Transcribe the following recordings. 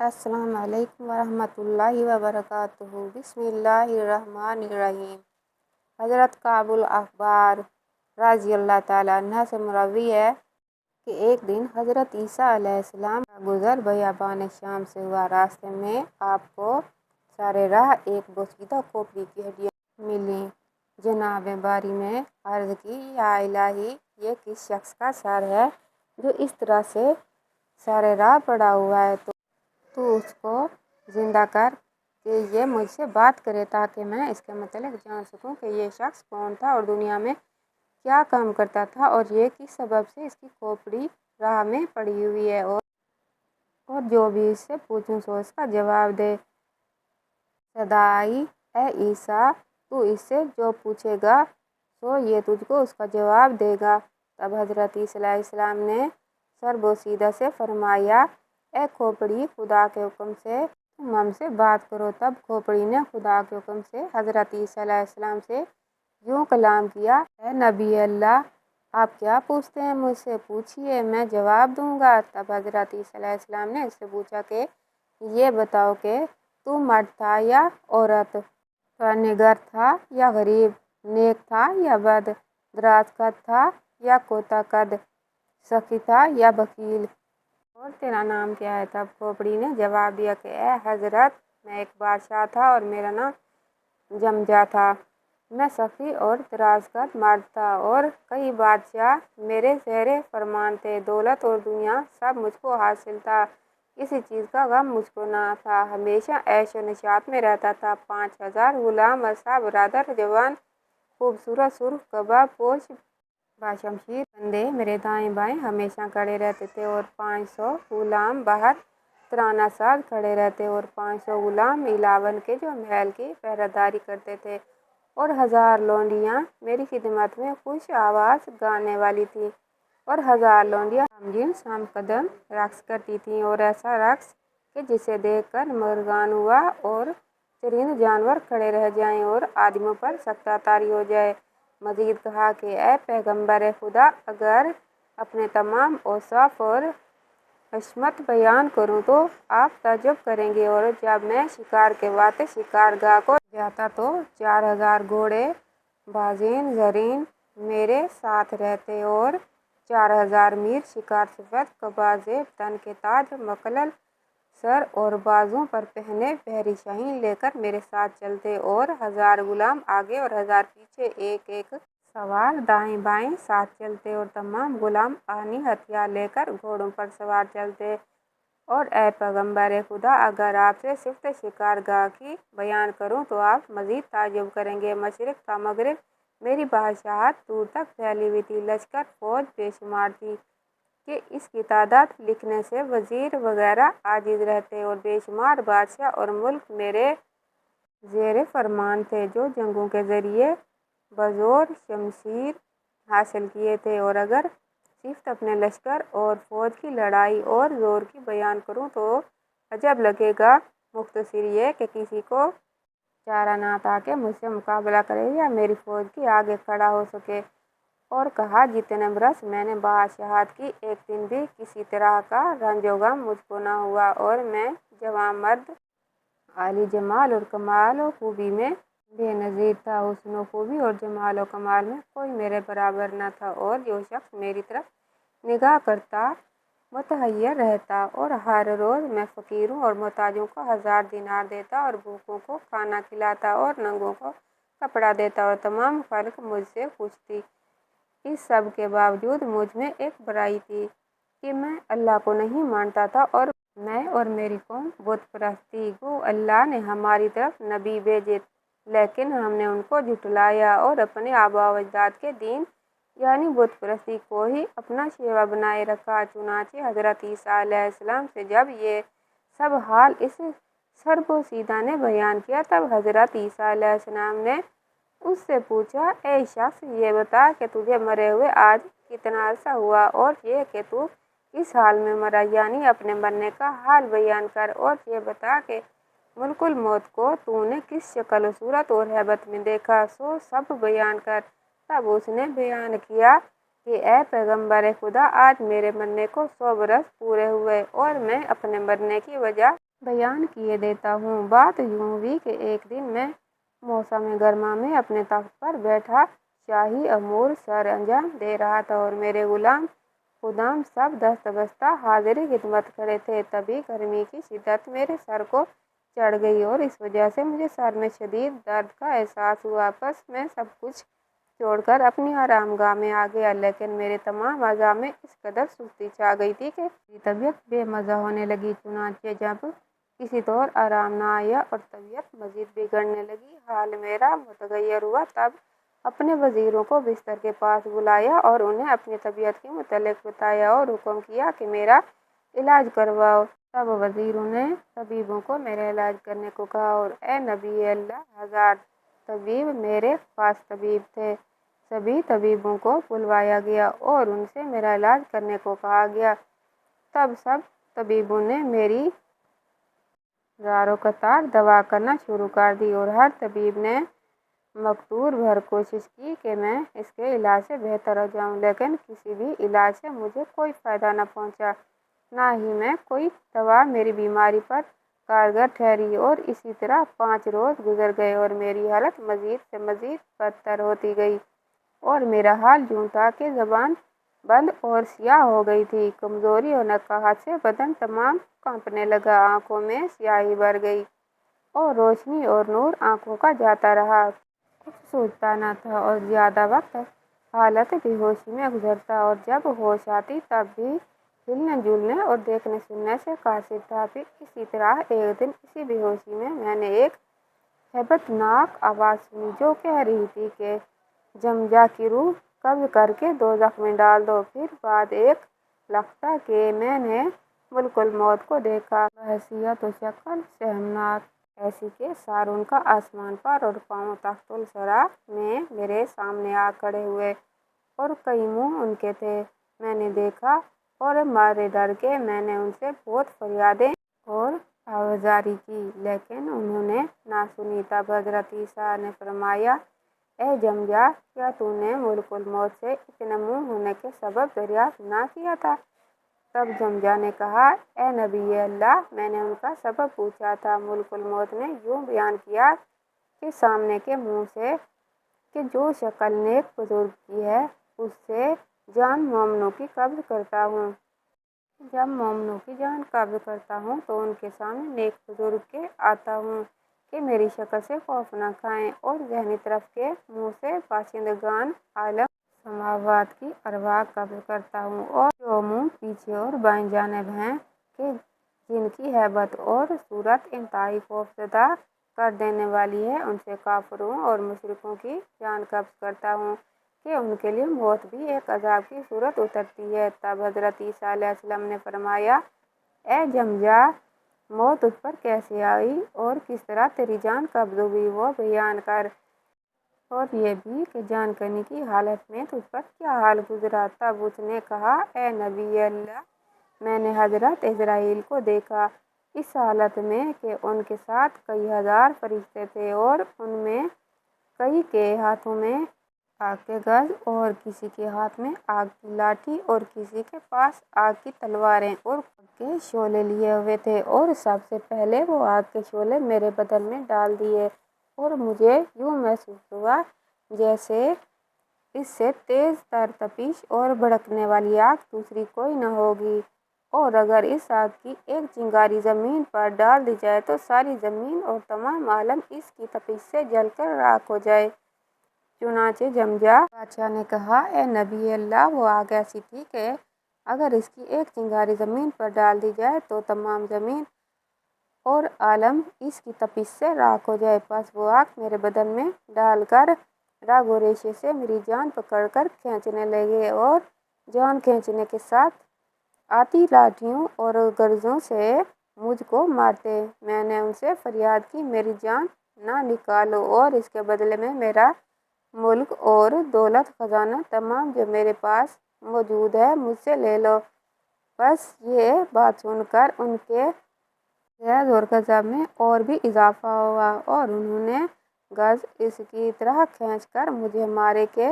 السلام علیکم ورحمۃ اللہ وبرکاتہ۔ بسم اللہ الرحمن الرحیم۔ حضرت کعب الاحبار رضی اللہ تعالیٰ عنہ سے مروی ہے کہ ایک دن حضرت عیسیٰ علیہ السلام کا گزر بیابان شام سے ہوا۔ راستے میں آپ کو سارے راہ ایک بوسیدہ کھوپڑی کی ہڈیاں ملیں۔ جناب باری نے عرض کی، یا الہی، یہ کس شخص کا سر ہے جو اس طرح سے سارے راہ پڑا ہوا ہے؟ تو اس کو زندہ کر کہ یہ مجھ سے بات کرے تاکہ میں اس کے متعلق جان سکوں کہ یہ شخص کون تھا اور دنیا میں کیا کام کرتا تھا، اور یہ کس سبب سے اس کی کھوپڑی راہ میں پڑی ہوئی ہے، اور جو بھی اس سے پوچھوں سو اس کا جواب دے۔ صدا آئی، اے عیسیٰ، تو اس سے جو پوچھے گا سو یہ تجھ کو اس کا جواب دے گا۔ تب حضرت عیسیٰ علیہ السلام نے سر بوسیدہ سے فرمایا، اے کھوپڑی، خدا کے حکم سے تم ہم سے بات کرو۔ تب کھوپڑی نے خدا کے حکم سے حضرت عیسیٰ علیہ السلام سے یوں کلام کیا، اے نبی اللہ، آپ کیا پوچھتے ہیں؟ مجھ سے پوچھیے، میں جواب دوں گا۔ تب حضرت عیسیٰ علیہ السلام نے اس سے پوچھا کہ یہ بتاؤ کہ تو مرد تھا یا عورت، نگر تھا یا غریب، نیک تھا یا بد، دراز قد تھا یا کوتاہ قد، سخی تھا یا بخیل، اور تیرا نام کیا ہے؟ تب کھوپڑی نے جواب دیا کہ اے حضرت، میں ایک بادشاہ تھا اور میرا نام جمجا تھا۔ میں سخی اور دراز قد مرد تھا اور کئی بادشاہ میرے زیر فرمان تھے۔ دولت اور دنیا سب مجھ کو حاصل تھا، کسی چیز کا غم مجھ کو نہ تھا، ہمیشہ عیش و نشاط میں رہتا تھا۔ 5000 غلام اصحاب برادر جوان خوبصورت سرخ قبا پوش باشمشیر بندے میرے دائیں بائیں ہمیشہ کھڑے رہتے تھے، اور 500 غلام باہر ترانہ ساز کھڑے رہتے، اور 500 غلام علاوہ کے جو محل کی پہرہ داری کرتے تھے، اور 1000 لونڈیاں میری خدمت میں خوش آواز گانے والی تھیں، اور 1000 لونڈیاں ہم جنس ہم قدم رقص کرتی تھیں، اور ایسا رقص کہ جسے دیکھ کر مرغان ہوا اور چرند جانور کھڑے رہ جائیں اور آدمیوں پر سکتہ طاری ہو جائے۔ مزید کہا کہ اے پیغمبر خدا، اگر اپنے تمام اوصاف اور عصمت بیان کروں تو آپ تعجب کریں گے، اور جب میں شکار کے وقت شکار گاہ کو جاتا تو 4000 گھوڑے بازیں زرین میرے ساتھ رہتے، اور 4000 میر شکار سفید قبا زیب تن کے تاج مقلل سر اور بازوؤں پر پہنے بحری شاہین لے کر میرے ساتھ چلتے، اور 1000 غلام آگے اور 1000 پیچھے ایک ایک سوار دائیں بائیں ساتھ چلتے، اور تمام غلام آہنی ہتھیار لے کر گھوڑوں پر سوار چلتے۔ اور اے پیغمبر خدا، اگر آپ سے صفت شکار گاہ کی بیان کروں تو آپ مزید تعجب کریں گے۔ مشرق تا مغرب میری بادشاہت دور تک پھیلی ہوئی تھی، لشکر فوج بے شمار تھی کہ اس کی تعداد لکھنے سے وزیر وغیرہ عاجز رہتے، اور بے شمار بادشاہ اور ملک میرے زیر فرمان تھے جو جنگوں کے ذریعے بزور شمشیر حاصل کیے تھے۔ اور اگر صفت اپنے لشکر اور فوج کی لڑائی اور زور کی بیان کروں تو عجب لگے گا۔ مختصر یہ کہ کسی کو چارہ نہ تھا کہ مجھ سے مقابلہ کرے یا میری فوج کے آگے کھڑا ہو سکے۔ اور کہا، جتنے برس میں نے بادشاہت کی، ایک دن بھی کسی طرح کا رنج و غم مجھ کو نہ ہوا، اور میں جوان مرد، عالی جمال اور کمال و خوبی میں بے نظیر تھا۔ حسن و خوبی اور جمال و کمال میں کوئی میرے برابر نہ تھا، اور جو شخص میری طرف نگاہ کرتا متحیر رہتا، اور ہر روز میں فقیروں اور محتاجوں کو 1000 دینار دیتا، اور بھوکوں کو کھانا کھلاتا، اور ننگوں کو کپڑا دیتا، اور تمام خلق مجھ سے خوش تھی۔ اس سب کے باوجود مجھ میں ایک برائی تھی کہ میں اللہ کو نہیں مانتا تھا، اور میں اور میری قوم بت پرست تھی۔ گو اللہ نے ہماری طرف نبی بھیجے، لیکن ہم نے ان کو جھٹلایا اور اپنے آباء و اجداد کے دین یعنی بت پرستی کو ہی اپنا شیوا بنائے رکھا۔ چنانچہ حضرت عیسیٰ علیہ السلام سے جب یہ سب حال اس سربوسیدہ نے بیان کیا، تب حضرت عیسیٰ علیہ السلام نے اس سے پوچھا، اے شخص، یہ بتا کہ تجھے مرے ہوئے آج کتنا عرصہ ہوا، اور یہ کہ تو کس حال میں مرا، یعنی اپنے مرنے کا حال بیان کر، اور یہ بتا کہ ملک الموت کو تو نے کس شکل و صورت اور ہیبت میں دیکھا، سو سب بیان کر۔ تب اس نے بیان کیا کہ اے پیغمبر خدا، آج میرے مرنے کو 100 برس پورے ہوئے، اور میں اپنے مرنے کی وجہ بیان کیے دیتا ہوں۔ بات یوں ہوئی کہ ایک دن میں موسم گرما میں اپنے تخت پر بیٹھا شاہی امور سر انجام دے رہا تھا اور میرے غلام خدام سب دست بستہ حاضر خدمت کھڑے تھے۔ تبھی گرمی کی شدت میرے سر کو چڑھ گئی اور اس وجہ سے مجھے سر میں شدید درد کا احساس ہوا۔ بس میں سب کچھ چھوڑ کر اپنی آرام گاہ میں آ گیا، لیکن میرے تمام اعضاء میں اس قدر سستی چھا گئی تھی کہ میری طبیعت بے مزہ ہونے لگی۔ چنانچہ جب کسی طور آرام نہ آیا اور طبیعت مزید بگڑنے لگی، حال میرا متغیر ہوا، تب اپنے وزیروں کو بستر کے پاس بلایا اور انہیں اپنی طبیعت کے متعلق بتایا اور حکم کیا کہ میرا علاج کرواؤ۔ سب وزیروں نے طبیبوں کو میرا علاج کرنے کو کہا اور اے نبی اللہ، 1000 طبیب میرے پاس طبیب تھے۔ سبھی طبیبوں کو بلوایا گیا اور ان سے میرا علاج کرنے کو کہا گیا۔ تب سب طبیبوں نے میری زاروں قطار دوا کرنا شروع کر دی اور ہر طبیب نے مقدور بھر کوشش کی کہ میں اس کے علاج سے بہتر ہو جاؤں، لیکن کسی بھی علاج سے مجھے کوئی فائدہ نہ پہنچا، نہ ہی میں کوئی دوا میری بیماری پر کارگر ٹھہری۔ اور اسی طرح 5 روز گزر گئے اور میری حالت مزید سے مزید بدتر ہوتی گئی اور میرا حال یوں تھا کہ زبان بند اور سیاہ ہو گئی تھی۔ کمزوری اور نقاہت سے بدن تمام کانپنے لگا، آنکھوں میں سیاہی بھر گئی اور روشنی اور نور آنکھوں کا جاتا رہا۔ کچھ سوچتا نہ تھا اور زیادہ وقت حالت بے ہوشی میں گزرتا اور جب ہوش آتی تب بھی ہلنے جلنے اور دیکھنے سننے سے قاصر تھا۔ پھر اسی طرح ایک دن اسی بے ہوشی میں نے ایک ہیبت ناک آواز سنی جو کہہ رہی تھی کہ جمجا کی روح قبض کر کے دوزخ میں ڈال دو۔ پھر بعد ایک لمحہ کہ میں نے ملک الموت کو دیکھا، بحیثیت و شکل شرمناک، ایسی کہ سر ان کا آسمان پر اور پاؤں تحت الثری میں میرے سامنے آ کھڑے ہوئے اور کئی منہ ان کے تھے۔ میں نے دیکھا اور مارے ڈر کے میں نے ان سے بہت فریادیں اور آوازاری کی، لیکن انہوں نے نہ سنی۔ تب حضرت عیسیٰ نے فرمایا، اے جمجا، کیا تو نے ملک الموت سے اتنے منہ ہونے کے سبب دریافت نہ کیا تھا؟ تب جمجا نے کہا، اے نبی اللہ، میں نے ان کا سبب پوچھا تھا۔ ملک الموت نے یوں بیان کیا کہ سامنے کے منہ سے کہ جو شکل نیک بزرگ کی ہے اس سے جان مومنوں کی قبض کرتا ہوں۔ جب مومنوں کی جان قبض کرتا ہوں تو ان کے سامنے نیک بزرگ کے آتا ہوں کہ میری شکل سے خوف نہ کھائیں، اور ذہنی طرف کے منہ سے باشندگان عالم سماوات کی ارواح قبض کرتا ہوں، اور جو منہ پیچھے اور بائیں جانب ہیں کہ جن کی ہیبت اور صورت انتہائی خوفزدہ کر دینے والی ہے، ان سے کافروں اور مشرکوں کی جان قبض کرتا ہوں کہ ان کے لیے موت بھی ایک عذاب کی صورت اترتی ہے۔ تب حضرت عیسیٰ علیہ السلام نے فرمایا، اے جمجا، موت تجھ پر کیسے آئی اور کس طرح تیری جان قبض ہوئی، وہ بیان کر، اور یہ بھی کہ جان کنی کی حالت میں تجھ پر کیا حال گزرا؟ تب اس نے کہا، اے نبی اللہ، میں نے حضرت عزرائیل کو دیکھا اس حالت میں کہ ان کے ساتھ کئی ہزار فرشتے تھے اور ان میں کئی کے ہاتھوں میں آگ کے گز اور کسی کے ہاتھ میں آگ کی لاٹھی اور کسی کے پاس آگ کی تلواریں اور آگ کے شعلے لیے ہوئے تھے، اور سب سے پہلے وہ آگ کے شعلے میرے بدن میں ڈال دیے اور مجھے یوں محسوس ہوا جیسے اس سے تیز تر تپش اور بھڑکنے والی آگ دوسری کوئی نہ ہوگی، اور اگر اس آگ کی ایک چنگاری زمین پر ڈال دی جائے تو ساری زمین اور تمام عالم اس کی تپش سے جل کر راکھ ہو جائے۔ چنانچہ جمجا بادشاہ نے کہا، اے نبی اللہ، وہ آگ ایسی تھی کہ اگر اس کی ایک چنگاری زمین پر ڈال دی جائے تو تمام زمین اور عالم اس کی تپش سے راکھ ہو جائے۔ پس وہ آگ میرے بدن میں ڈال کر رگ و ریشے سے میری جان پکڑ کر کھینچنے لگے اور جان کھینچنے کے ساتھ آتی لاٹھیوں اور گرزوں سے مجھ کو مارتے۔ میں نے ان سے فریاد کی، میری جان نہ نکالو اور اس کے بدلے میں میرا ملک اور دولت خزانہ تمام جو میرے پاس موجود ہے مجھ سے لے لو۔ بس یہ بات سن کر ان کے غیظ اور غضب میں اور بھی اضافہ ہوا اور انہوں نے گز اس کی طرح کھینچ کر مجھے مارے کہ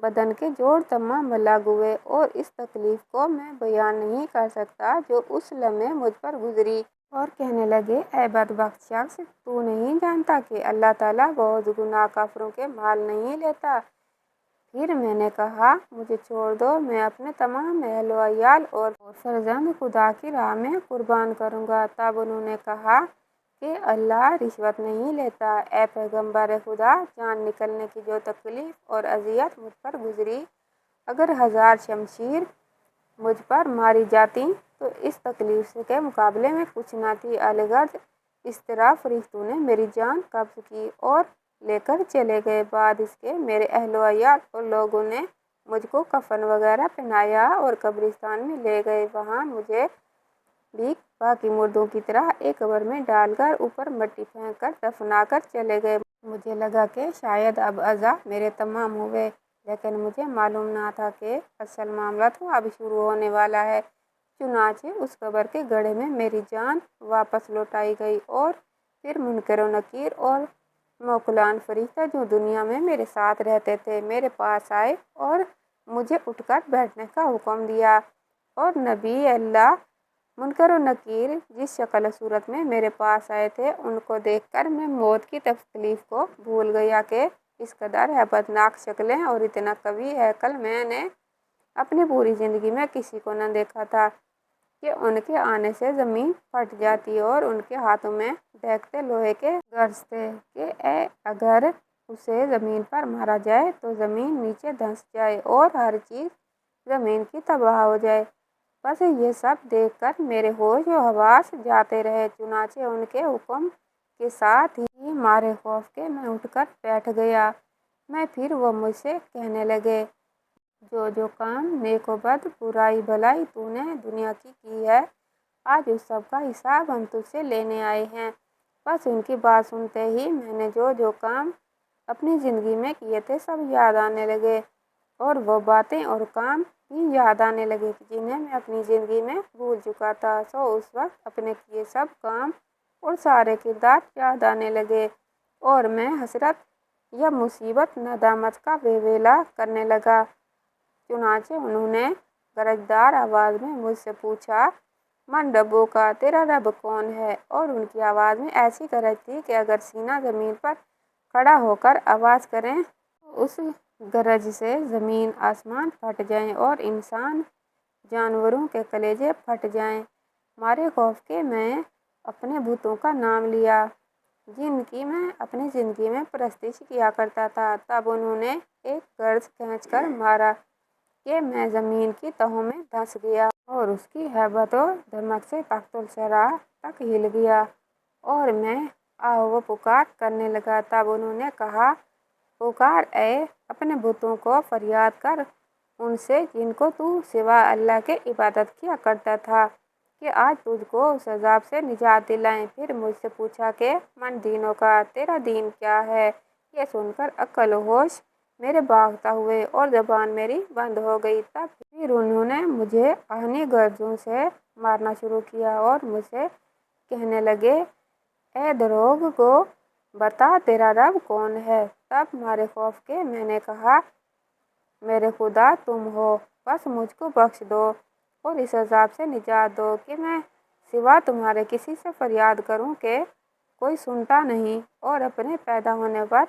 بدن کے جوڑ تمام الگ ہوئے، اور اس تکلیف کو میں بیان نہیں کر سکتا جو اس لمحے مجھ پر گزری۔ اور کہنے لگے اے بدبخت شخص، تو نہیں جانتا کہ اللہ تعالیٰ بہت گناہ کافروں کے مال نہیں لیتا؟ پھر میں نے کہا مجھے چھوڑ دو، میں اپنے تمام اہل و عیال اور فرزند خدا کی راہ میں قربان کروں گا۔ تب انہوں نے کہا کہ اللہ رشوت نہیں لیتا۔ اے پیغمبر خدا، جان نکلنے کی جو تکلیف اور اذیت مجھ پر گزری، اگر 1000 شمشیر مجھ پر ماری جاتی تو اس تکلیف کے مقابلے میں کچھ نہ تھی۔ الغرض اس طرح فرشتوں نے میری جان قبض کی اور لے کر چلے گئے۔ بعد اس کے میرے اہل و عیال اور لوگوں نے مجھ کو کفن وغیرہ پہنایا اور قبرستان میں لے گئے۔ وہاں مجھے بھی باقی مردوں کی طرح ایک قبر میں ڈال کر اوپر مٹی پھینک کر دفنا کر چلے گئے۔ مجھے لگا کہ شاید اب عذاب میرے تمام ہوئے، لیکن مجھے معلوم نہ تھا کہ اصل معاملہ تو اب شروع ہونے والا ہے۔ چنانچہ اس قبر کے گڑھے میں میری جان واپس لوٹائی گئی اور پھر منکر و نکیر اور موکلان فرشتہ جو دنیا میں میرے ساتھ رہتے تھے میرے پاس آئے اور مجھے اٹھ کر بیٹھنے کا حکم دیا۔ اور نبی اللہ منکر و نکیر جس شکل و صورت میں میرے پاس آئے تھے، ان کو دیکھ کر میں موت کی تکلیف کو بھول گیا کہ اس قدر ہیبتناک شکلیں اور اتنا قوی ہیکل میں نے اپنی پوری زندگی میں کسی کو نہ دیکھا تھا کہ ان کے آنے سے زمین پھٹ جاتی اور ان کے ہاتھوں میں دہکتے لوہے کے گرز تھے کہ اگر اسے زمین پر مارا جائے تو زمین نیچے دھنس جائے اور ہر چیز زمین کی تباہ ہو جائے۔ بس یہ سب دیکھ کر میرے ہوش و حواس جاتے رہے۔ چنانچہ ان کے حکم کے ساتھ ہی مارے خوف کے میں اٹھ کر بیٹھ گیا۔ میں پھر وہ مجھ سے کہنے لگے جو کام نیک و بد، برائی بھلائی تو نے دنیا کی ہے، آج اس سب کا حساب ہم تجھ سے لینے آئے ہیں۔ بس ان کی بات سنتے ہی میں نے جو کام اپنی زندگی میں کیے تھے سب یاد آنے لگے اور وہ باتیں اور کام بھی یاد آنے لگے جنہیں میں اپنی زندگی میں بھول چکا تھا۔ اس وقت اپنے کیے سب کام اور سارے کردار یاد آنے لگے اور میں حسرت یا مصیبت ندامت کا ویویلا کرنے لگا۔ چنانچہ انہوں نے گرجدار آواز میں مجھ سے پوچھا من ربو کا، تیرا رب کون ہے؟ اور ان کی آواز میں ایسی گرج تھی کہ اگر سینہ زمین پر کھڑا ہو کر آواز کریں تو اس گرج سے زمین آسمان پھٹ جائیں اور انسان جانوروں کے کلیجے پھٹ جائیں۔ مارے خوف کے میں اپنے بتوں کا نام لیا جن کی میں اپنی زندگی میں پرستش کیا کرتا تھا۔ تب انہوں نے ایک گرج کھینچ کر مارا کہ میں زمین کی تہوں میں دھنس گیا اور اس کی ہیبت و دھمک سے تخت الثری تک ہل گیا اور میں آہ و پکار کرنے لگا۔ تب انہوں نے کہا پکار اے اپنے بتوں کو فریاد کر ان سے جن کو تو سوا اللہ کے عبادت کیا کرتا تھا کہ آج تجھ کو اس عذاب سے نجات دلائیں۔ پھر مجھ سے پوچھا کہ من دینوں کا، تیرا دین کیا ہے؟ یہ سن کر عقل و ہوش میرے باختہ ہوئے اور زبان میری بند ہو گئی۔ تب پھر انہوں نے مجھے آہنی گرجوں سے مارنا شروع کیا اور مجھ سے کہنے لگے اے دروغ گو، بتا تیرا رب کون ہے؟ تب مارے خوف کے میں نے کہا میرے خدا تم ہو، بس مجھ کو بخش دو اور اس عذاب سے نجات دو کہ میں سوا تمہارے کسی سے فریاد کروں کہ کوئی سنتا نہیں۔ اور اپنے پیدا ہونے پر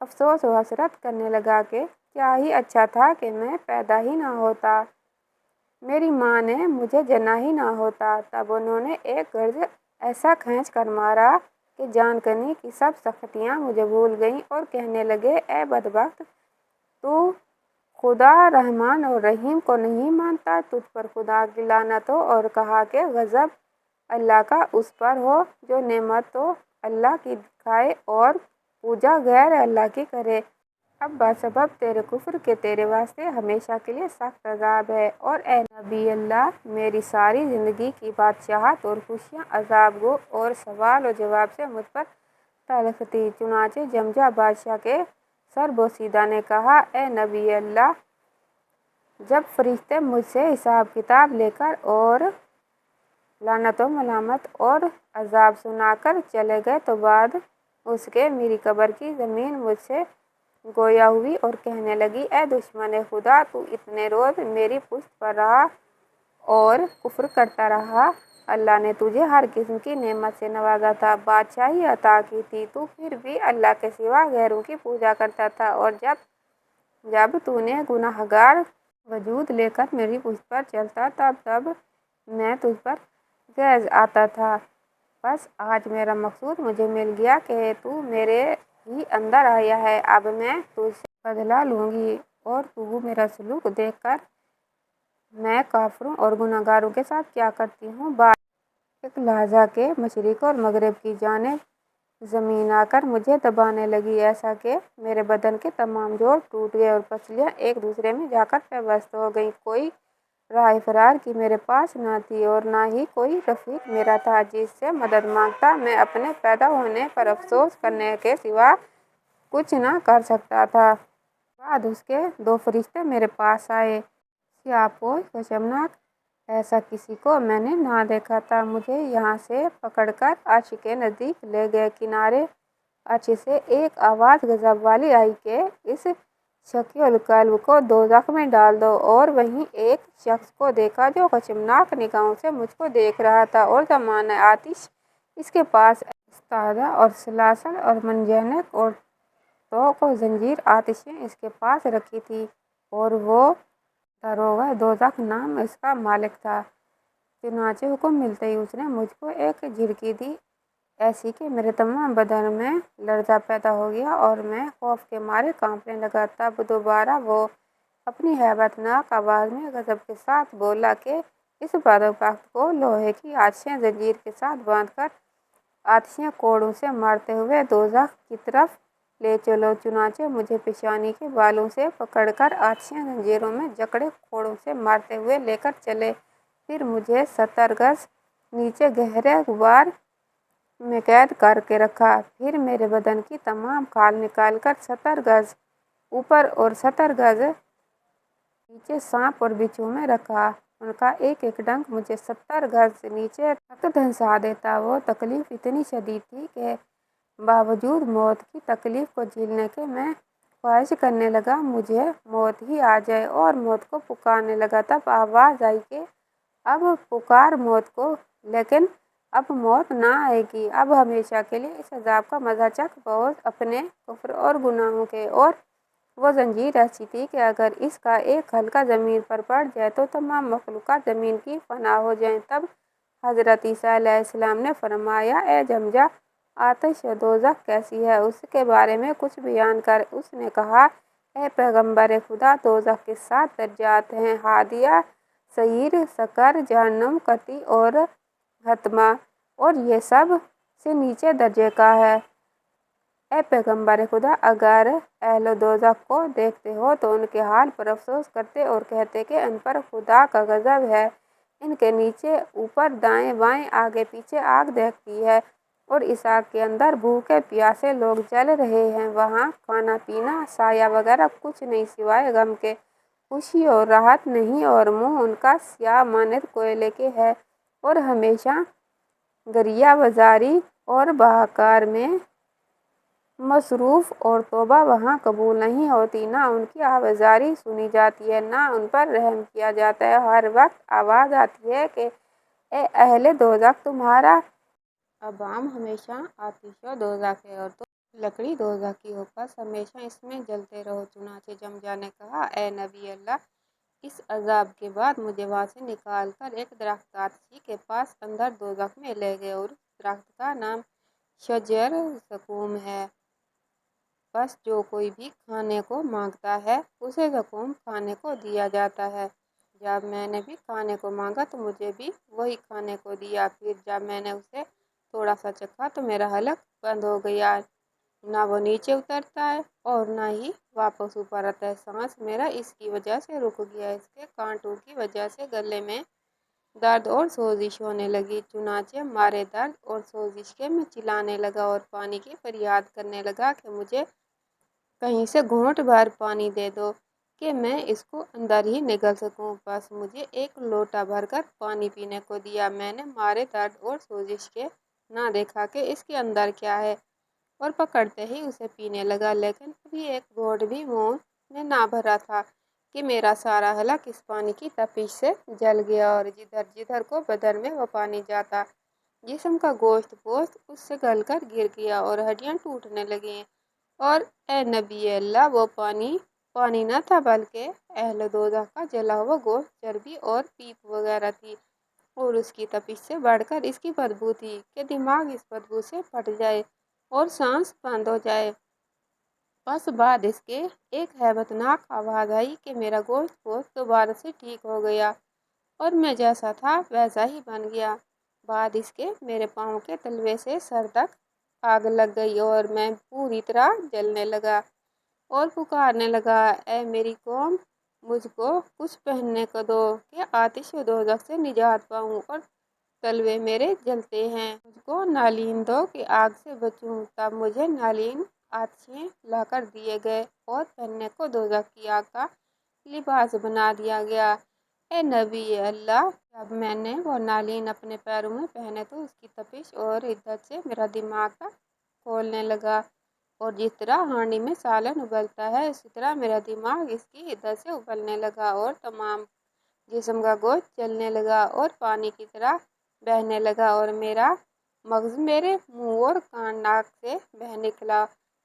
افسوس و حسرت کرنے لگا کہ کیا ہی اچھا تھا کہ میں پیدا ہی نہ ہوتا، میری ماں نے مجھے جنا ہی نہ ہوتا۔ تب انہوں نے ایک گرج ایسا کھینچ کر مارا کہ جان کنی کی سب سختیاں مجھے بھول گئیں اور کہنے لگے اے بدبخت، تو خدا رحمان اور رحیم کو نہیں مانتا، تجھ پر خدا کی لعنت ہو۔ اور کہا کہ غضب اللہ کا اس پر ہو جو نعمت تو اللہ کی کھائے اور پوجا غیر اللہ کی کرے۔ اب بسبب تیرے کفر کے تیرے واسطے ہمیشہ کے لیے سخت عذاب ہے۔ اور اے نبی اللہ، میری ساری زندگی کی بادشاہت اور خوشیاں عذاب گو اور سوال و جواب سے مجھ پر تلخ تھی۔ چنانچہ جمجہ بادشاہ کے سربوسیدہ نے کہا اے نبی اللہ، جب فرشتے مجھ سے حساب کتاب لے کر اور لعنت و ملامت اور عذاب سنا کر چلے گئے تو بعد اس کے میری قبر کی زمین مجھ سے گویا ہوئی اور کہنے لگی اے دشمن خدا، تو اتنے روز میری پشت پر رہا اور کفر کرتا رہا اللہ نے تجھے ہر قسم کی نعمت سے نوازا تھا، بادشاہی عطا کی تھی، تو پھر بھی اللہ کے سوا غیروں کی پوجا کرتا تھا، اور جب تو نے گناہگار وجود لے کر میری پشت پر چلتا تب میں تجھ پر غضب آتا تھا۔ بس آج میرا مقصود مجھے مل گیا کہ تو میرے ہی اندر آیا ہے، اب میں تجھ سے بدلہ لوں گی، اور تو میرا سلوک دیکھ کر میں کافروں اور گناہگاروں کے ساتھ کیا کرتی ہوں۔ بعد ایک لحظہ کے مشرق اور مغرب کی جانب زمین آ کر مجھے دبانے لگی، ایسا کہ میرے بدن کے تمام جوڑ ٹوٹ گئے اور پسلیاں ایک دوسرے میں جا کر پیوست ہو گئیں۔ کوئی راہ فرار کی میرے پاس نہ تھی، اور نہ ہی کوئی رفیق میرا تھا جس سے مدد مانگتا۔ میں اپنے پیدا ہونے پر افسوس کرنے کے سوا کچھ نہ کر سکتا تھا۔ بعد اس کے 2 فرشتے میرے پاس آئے، سیاہ پوش، خشمناک، ایسا کسی کو میں نے نہ دیکھا تھا۔ مجھے یہاں سے پکڑ کر عرش کے نزدیک لے گئے۔ کنارے عرش سے ایک آواز غضب والی آئی کہ اس شقی القلب کو دوزخ میں ڈال دو، اور وہیں ایک شخص کو دیکھا جو خشمناک نگاہوں سے مجھ کو دیکھ رہا تھا، اور دامانِ آتش اس کے پاس استادہ، اور سلاسل اور منجنیق اور طوق و زنجیر آتشیں اس کے پاس رکھی تھیں، اور وہ داروغہ دوزخ نام اس کا مالک تھا۔ چنانچہ حکم ملتے ہی اس نے مجھ کو ایک جھڑکی دی، ایسی کہ میرے تمام بدن میں لرزہ پیدا ہو گیا، اور میں خوف کے مارے کانپنے لگا۔ تب دوبارہ وہ اپنی ہیبت ناک آواز میں غضب کے ساتھ بولا کہ اس بدبخت کو لوہے کی آتشیں زنجیر کے ساتھ باندھ کر آتشیں کوڑوں سے مارتے ہوئے دوزخ کی طرف لے چلو۔ چنانچہ مجھے پیشانی کے بالوں سے پکڑ کر آتشیں زنجیروں میں جکڑے کوڑوں سے مارتے ہوئے لے کر چلے، پھر مجھے 70 گز نیچے گہرے غبار میں قید کر کے رکھا، پھر میرے بدن کی تمام کھال نکال کر 70 گز اوپر اور 70 گز نیچے سانپ اور بچھو میں رکھا۔ ان کا ایک ایک ڈنک مجھے 70 گز نیچے تک دھنسا دیتا۔ وہ تکلیف اتنی شدید تھی کہ باوجود موت کی تکلیف کو جھیلنے کے میں خواہش کرنے لگا مجھے موت ہی آ جائے، اور موت کو پکارنے لگا۔ تب آواز آئی کہ اب پکار موت کو، لیکن اب موت نہ آئے گی، اب ہمیشہ کے لیے اس عذاب کا مزہ چکھ بوجھ اپنے کفر اور گناہوں کے۔ اور وہ زنجیر ایسی تھی کہ اگر اس کا ایک حلقہ زمین پر پڑ جائے تو تمام مخلوقات زمین کی فنا ہو جائیں۔ تب حضرت عیسیٰ علیہ السلام نے فرمایا، اے جمجہ، آتش دوزخ کیسی ہے، اس کے بارے میں کچھ بیان کر۔ اس نے کہا، اے پیغمبر خدا، دوزخ کے 7 درجات ہیں: حاویہ، سعیر، سقر، جہنم، قطعی اور حطمہ، اور یہ سب سے نیچے درجے کا ہے۔ اے پیغمبر خدا، اگر اہل دوزخ کو دیکھتے ہو تو ان کے حال پر افسوس کرتے اور کہتے کہ ان پر خدا کا غضب ہے۔ ان کے نیچے، اوپر، دائیں بائیں، آگے پیچھے آگ دہکتی ہے، اور اس آگ کے اندر بھوکے پیاسے لوگ جل رہے ہیں۔ وہاں کھانا پینا، سایہ وغیرہ کچھ نہیں سوائے غم کے، خوشی اور راحت نہیں، اور منہ ان کا سیاہ مانند کوئلے کے ہے، اور ہمیشہ گریہ بزاری اور بہکار میں مصروف، اور توبہ وہاں قبول نہیں ہوتی، نہ ان کی آبزاری سنی جاتی ہے، نہ ان پر رحم کیا جاتا ہے۔ ہر وقت آواز آتی ہے کہ اے اہل دوزخ، تمہارا عبام ہمیشہ آتش دوزخ ہے، اور تم لکڑی دوزخ کی ہو، پس ہمیشہ اس میں جلتے رہو۔ چنانچہ جمجہ نے کہا، اے نبی اللہ، اس عذاب کے بعد مجھے وہاں سے نکال کر ایک درخت آتشی کے پاس اندر دوزخ میں لے گئے، اور اس درخت کا نام شجر زقوم ہے۔ بس جو کوئی بھی کھانے کو مانگتا ہے اسے زقوم کھانے کو دیا جاتا ہے۔ جب میں نے بھی کھانے کو مانگا تو مجھے بھی وہی کھانے کو دیا، پھر جب میں نے اسے تھوڑا سا چکھا تو میرا حلق بند ہو گیا، نہ وہ نیچے اترتا ہے اور نہ ہی واپس اوپر آتا ہے۔ سانس میرا اس کی وجہ سے رک گیا، اس کے کانٹوں کی وجہ سے گلے میں درد اور سوزش ہونے لگی۔ چنانچہ مارے درد اور سوزش کے میں چلانے لگا اور پانی کی فریاد کرنے لگا کہ مجھے کہیں سے گھونٹ بھر پانی دے دو کہ میں اس کو اندر ہی نگل سکوں۔ بس مجھے ایک لوٹا بھر کر پانی پینے کو دیا۔ میں نے مارے درد اور سوزش کے نہ دیکھا کہ اس کے اندر کیا ہے، اور پکڑتے ہی اسے پینے لگا، لیکن ابھی ایک گھونٹ بھی منہ میں نہ بھرا تھا کہ میرا سارا حلق اس پانی کی تپش سے جل گیا اور جدھر جدھر کو بدن میں وہ پانی جاتا جسم کا گوشت پوشت اس سے گل کر گر گیا اور ہڈیاں ٹوٹنے لگیں۔ اور اے نبی اللہ، وہ پانی نہ تھا بلکہ اہل دوزخ کا جلا ہوا گوشت، چربی اور پیپ وغیرہ تھی، اور اس کی تپش سے بڑھ کر اس کی بدبو تھی کہ دماغ اس بدبو سے پھٹ جائے اور سانس بند ہو جائے۔ بس بعد اس کے ایک ہیبت ناک آواز آئی کہ میرا گوشت پوشت دوبارہ سے ٹھیک ہو گیا اور میں جیسا تھا ویسا ہی بن گیا۔ بعد اس کے میرے پاؤں کے تلوے سے سر تک آگ لگ گئی اور میں پوری طرح جلنے لگا اور پکارنے لگا، اے میری قوم، مجھ کو کچھ پہننے کو دو کہ آتش دوزخ سے نجات پاؤں، اور تلوے میرے جلتے ہیں، مجھ کو نالین دو کہ آگ سے بچوں۔ تب مجھے نالین آتشیں لا کر دیے گئے اور پہننے کو دوزخ کی آگ کا لباس بنا دیا گیا۔ اے نبی اللہ، جب میں نے وہ نالین اپنے پیروں میں پہنے تو اس کی تپش اور عدت سے میرا دماغ کھولنے لگا، اور جس طرح ہانڈی میں سالن ابلتا ہے اسی طرح میرا دماغ اس کی عدت سے ابلنے لگا اور تمام جسم کا گوشت جلنے لگا اور پانی کی طرح بہنے لگا، اور میرا مغز میرے منہ اور کان ناک سے بہہ نکلا،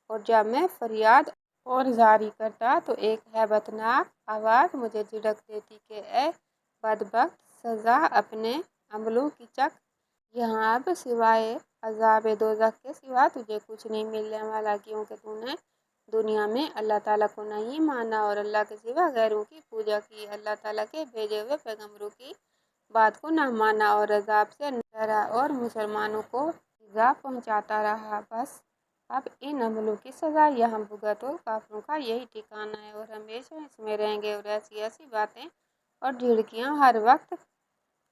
اور جب میں فریاد اور زاری کرتا تو ایک ہیبت ناک آواز مجھے جھڑک دیتی کہ اے بدبخت، سزا اپنے عملوں کی چکھ، یہاں اب سوائے عذاب دوزخ کے سوا تجھے کچھ نہیں ملنے والا، کیونکہ تو نے دنیا میں اللہ تعالیٰ کو نہیں مانا اور اللہ کے سوا غیروں کی پوجا کی، اللہ تعالیٰ کے بھیجے ہوئے پیغمبروں کی بات کو نہ مانا اور عذاب سے ڈرا اور مسلمانوں کو ایذا پہنچاتا رہا۔ بس اب ان عملوں کی سزا یہاں بھگتو، کافروں کا یہی ٹھکانہ ہے اور ہمیشہ اس میں رہیں گے۔ اور ایسی ایسی باتیں اور جھڑکیاں ہر وقت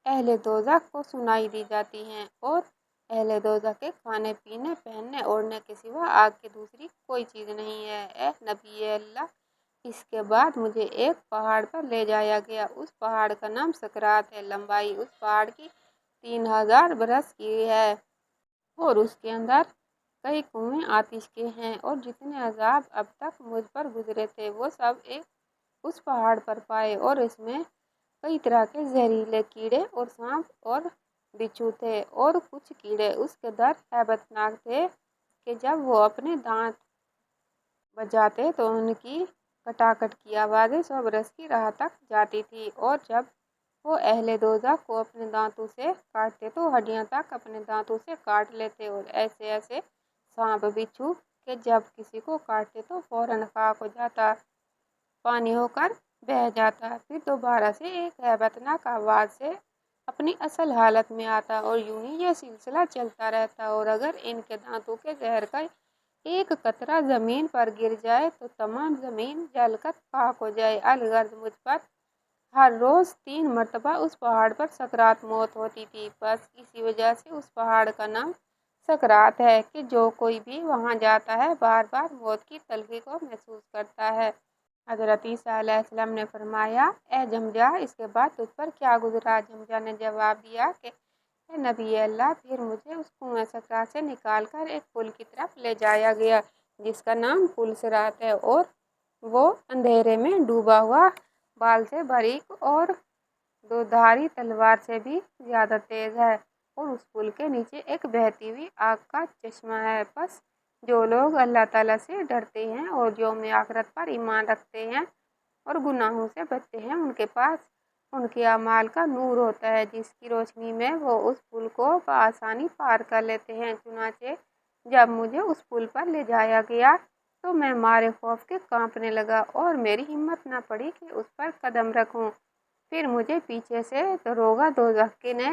اہل دوزخ کو سنائی دی جاتی ہیں، اور اہل دوزخ کے کھانے پینے پہننے اوڑھنے کے سوا آگ کی دوسری کوئی چیز نہیں ہے۔ اے نبی اللہ، اس کے بعد مجھے ایک پہاڑ پر لے جایا گیا، اس پہاڑ کا نام سکرات ہے، لمبائی اس پہاڑ کی 3000 برس کی ہے اور اس کے اندر کئی کنویں آتش کے ہیں، اور جتنے عذاب اب تک مجھ پر گزرے تھے وہ سب ایک اس پہاڑ پر پائے، اور اس میں کئی طرح کے زہریلے کیڑے اور سانپ اور بچھو تھے، اور کچھ کیڑے اس کے در ہیبت ناک تھے کہ جب وہ اپنے دانت بجاتے تو ان کی کٹاکٹ کی آوازیں 100 برس کی راہ تک جاتی تھی، اور جب وہ اہل دوزخ کو اپنے دانتوں سے کاٹتے تو ہڈیاں تک اپنے دانتوں سے کاٹ لیتے، اور ایسے ایسے سانپ بچھو کہ جب کسی کو کاٹتے تو فوراً خاک ہو جاتا، پانی ہو کر بہہ جاتا، پھر دوبارہ سے ایک ہیبت ناک آواز سے اپنی اصل حالت میں آتا، اور یوں ہی یہ سلسلہ چلتا رہتا، اور اگر ان کے دانتوں کے زہر کا ایک قطرہ زمین پر گر جائے تو تمام زمین جل کر خاک ہو جائے۔ الغرض مجھ پر ہر روز 3 مرتبہ اس پہاڑ پر سکرات موت ہوتی تھی، بس اسی وجہ سے اس پہاڑ کا نام سکرات ہے کہ جو کوئی بھی وہاں جاتا ہے بار بار موت کی تلخی کو محسوس کرتا ہے۔ حضرت عیسیٰ علیہ السلام نے فرمایا، اے جمجا، اس کے بعد تجھ پر کیا گزرا؟ جمجا نے جواب دیا کہ اے نبی اللہ، پھر مجھے اس کنویں سکرات سے نکال کر ایک پل کی طرف لے جایا گیا جس کا نام پل صراط ہے، اور وہ اندھیرے میں ڈوبا ہوا، بال سے باریک اور دودھاری تلوار سے بھی زیادہ تیز ہے، اور اس پل کے نیچے ایک بہتی ہوئی آگ کا چشمہ ہے۔ بس جو لوگ اللہ تعالیٰ سے ڈرتے ہیں اور یوم آخرت پر ایمان رکھتے ہیں اور گناہوں سے بچتے ہیں، ان کے پاس ان کے اعمال کا نور ہوتا ہے جس کی روشنی میں وہ اس پل کو بآسانی پار کر لیتے ہیں۔ چنانچہ جب مجھے اس پل پر لے جایا گیا تو میں مارے خوف کے کانپنے لگا اور میری ہمت نہ پڑی کہ اس پر قدم رکھوں۔ پھر مجھے پیچھے سے داروغہ دوزخ نے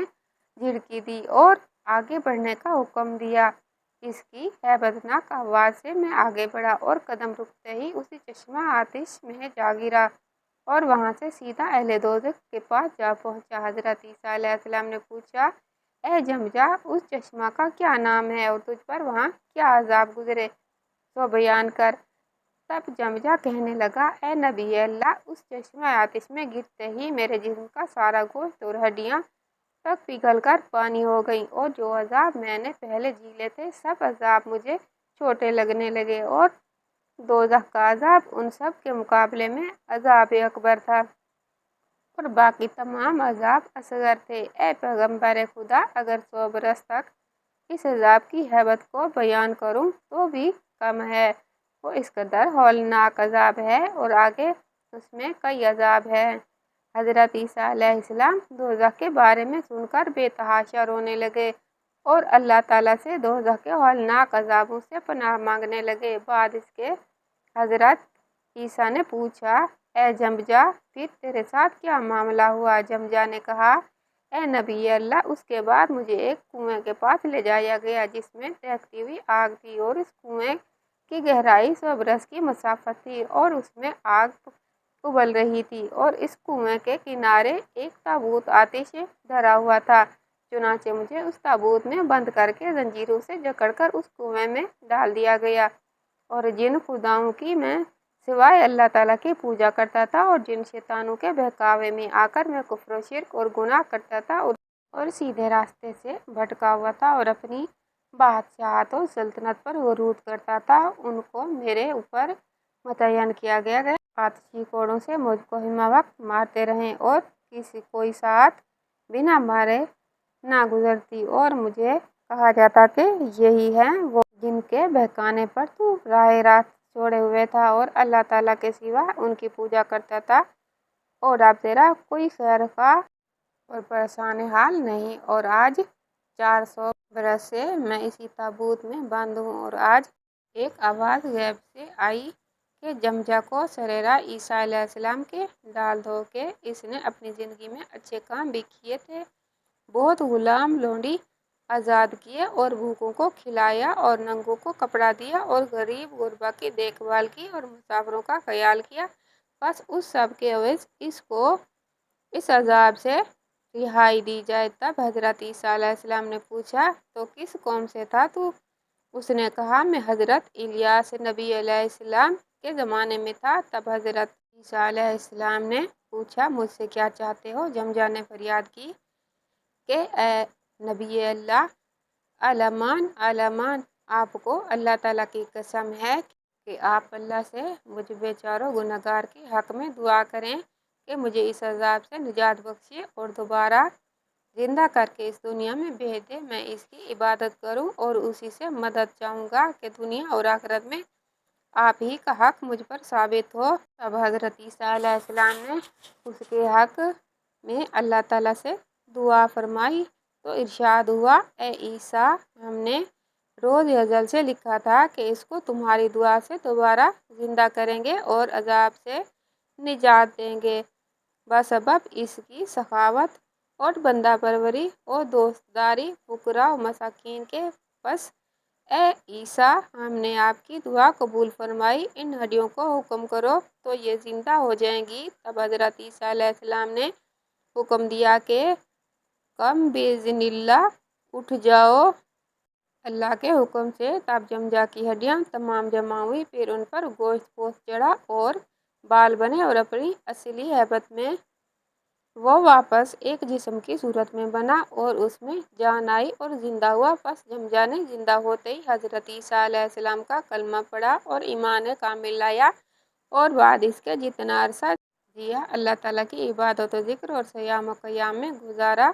جھڑکی دی اور آگے بڑھنے کا حکم دیا۔ اس کی ہیبت ناک آواز سے میں آگے بڑھا اور قدم رکتے ہی اسی چشمہ آتش میں جا گرا اور وہاں سے سیدھا اہل دوزخ کے پاس جا پہنچا۔ حضرت عیسیٰ علیہ السلام نے پوچھا، اے جمجا، اس چشمہ کا کیا نام ہے اور تجھ پر وہاں کیا عذاب گزرے، سو بیان کر۔ تب جمجا کہنے لگا، اے نبی اللہ، اس چشمہ آتش میں گرتے ہی میرے جسم کا سارا گوشت اور ہڈیاں تک پگھل کر پانی ہو گئیں، اور جو عذاب میں نے پہلے جھیلے تھے سب عذاب مجھے چھوٹے لگنے لگے، اور دوزخ کا عذاب ان سب کے مقابلے میں عذاب اکبر تھا اور باقی تمام عذاب اصغر تھے۔ اے پیغمبر خدا، اگر 100 برس تک اس عذاب کی ہیبت کو بیان کروں تو بھی کم ہے۔ وہ اس قدر ہولناک عذاب ہے اور آگے اس میں کئی عذاب ہیں۔ حضرت عیسیٰ علیہ السلام دوزخ کے بارے میں سن کر بے تحاشا رونے لگے اور اللہ تعالیٰ سے دوزخ کے ہولناک عذابوں سے پناہ مانگنے لگے۔ بعد اس کے حضرت عیسیٰ نے پوچھا، اے جمجا، پھر تیرے ساتھ کیا معاملہ ہوا؟ جمجا نے کہا، اے نبی اللہ، اس کے بعد مجھے ایک کنویں کے پاس لے جایا گیا جس میں دہکتی ہوئی آگ تھی اور اس کنویں کی گہرائی 100 برس کی مسافت تھی اور اس میں آگ ابل رہی تھی اور اس کنویں کے کنارے ایک تابوت آتش سے دھرا ہوا تھا۔ چنانچہ مجھے اس تابوت میں بند کر کے زنجیروں سے جکڑ کر اس کنویں میں ڈال دیا گیا اور جن خداؤں کی میں سوائے اللہ تعالیٰ کی پوجا کرتا تھا اور جن شیطانوں کے بہکاوے میں آ کر میں کفر و شرک اور گناہ کرتا تھا اور سیدھے راستے سے بھٹکا ہوا تھا اور اپنی بادشاہت اور سلطنت پر غرور کرتا تھا، ان کو میرے اوپر متعین کیا گیا آتشی کوڑوں سے مجھ کو ہمہ وقت مارتے رہیں اور کوئی ساعت بنا مارے نہ گزرتی اور مجھے کہا جاتا کہ یہی ہیں وہ جن کے بہکانے پر تو راہ راست چھوڑے ہوئے تھا اور اللہ تعالیٰ کے سوا ان کی پوجا کرتا تھا اور اب تیرا کوئی خیر خواہ اور پریشان حال نہیں۔ اور آج 400 برس سے میں اسی تابوت میں بند ہوں اور آج ایک آواز غیب سے آئی کہ جمجا کو سریرا عیسیٰ علیہ السلام کے ڈال دو کہ اس نے اپنی زندگی میں اچھے کام بھی کیے تھے، بہت غلام لونڈی آزاد کیے اور بھوکوں کو کھلایا اور ننگوں کو کپڑا دیا اور غریب غربا کی دیکھ بھال کی اور مسافروں کا خیال کیا۔ بس اس سب کے عوض اس کو اس عذاب سے رہائی دی جائے۔ تب حضرت عیسیٰ علیہ السلام نے پوچھا، تو کس قوم سے تھا تو؟ اس نے کہا، میں حضرت الیاس نبی علیہ السلام کے زمانے میں تھا۔ تب حضرت عیسیٰ علیہ السلام نے پوچھا، مجھ سے کیا چاہتے ہو؟ جمجا نے فریاد کی کہ اے نبی اللہ، عالمان، آپ کو اللہ تعالیٰ کی قسم ہے کہ آپ اللہ سے مجھ بیچاروں گنہگار کے حق میں دعا کریں کہ مجھے اس عذاب سے نجات بخشے اور دوبارہ زندہ کر کے اس دنیا میں بھیج دے۔ میں اس کی عبادت کروں اور اسی سے مدد چاہوں گا کہ دنیا اور آخرت میں آپ ہی کا حق مجھ پر ثابت ہو۔ تب حضرت عیسیٰ علیہ السلام نے اس کے حق میں اللہ تعالیٰ سے دعا فرمائی تو ارشاد ہوا، اے عیسیٰ، ہم نے روز ازل سے لکھا تھا کہ اس کو تمہاری دعا سے دوبارہ زندہ کریں گے اور عذاب سے نجات دیں گے بسبب اس کی سخاوت اور بندہ پروری اور دوستداری فقراء و مساکین کے۔ بس اے عیسیٰ، ہم نے آپ کی دعا قبول فرمائی، ان ہڈیوں کو حکم کرو تو یہ زندہ ہو جائیں گی۔ تب حضرت عیسیٰ علیہ السلام نے حکم دیا کہ قم بِإِذْنِ اللہ، اٹھ جاؤ اللہ کے حکم سے۔ تب جمجا کی ہڈیاں تمام جمع ہوئی، پھر ان پر گوشت پوست چڑھا اور بال بنے اور اپنی اصلی ہیبت میں وہ واپس ایک جسم کی صورت میں بنا اور اس میں جان آئی اور زندہ ہوا۔ پس جمجا نے زندہ ہوتے ہی حضرت عیسیٰ علیہ السلام کا کلمہ پڑھا اور ایمان کامل لایا اور بعد اس کے جتنا عرصہ جیا اللہ تعالیٰ کی عبادت و ذکر اور صیام و قیام میں گزارا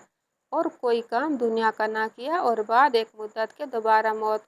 اور کوئی کام دنیا کا نہ کیا اور بعد ایک مدت کے دوبارہ موت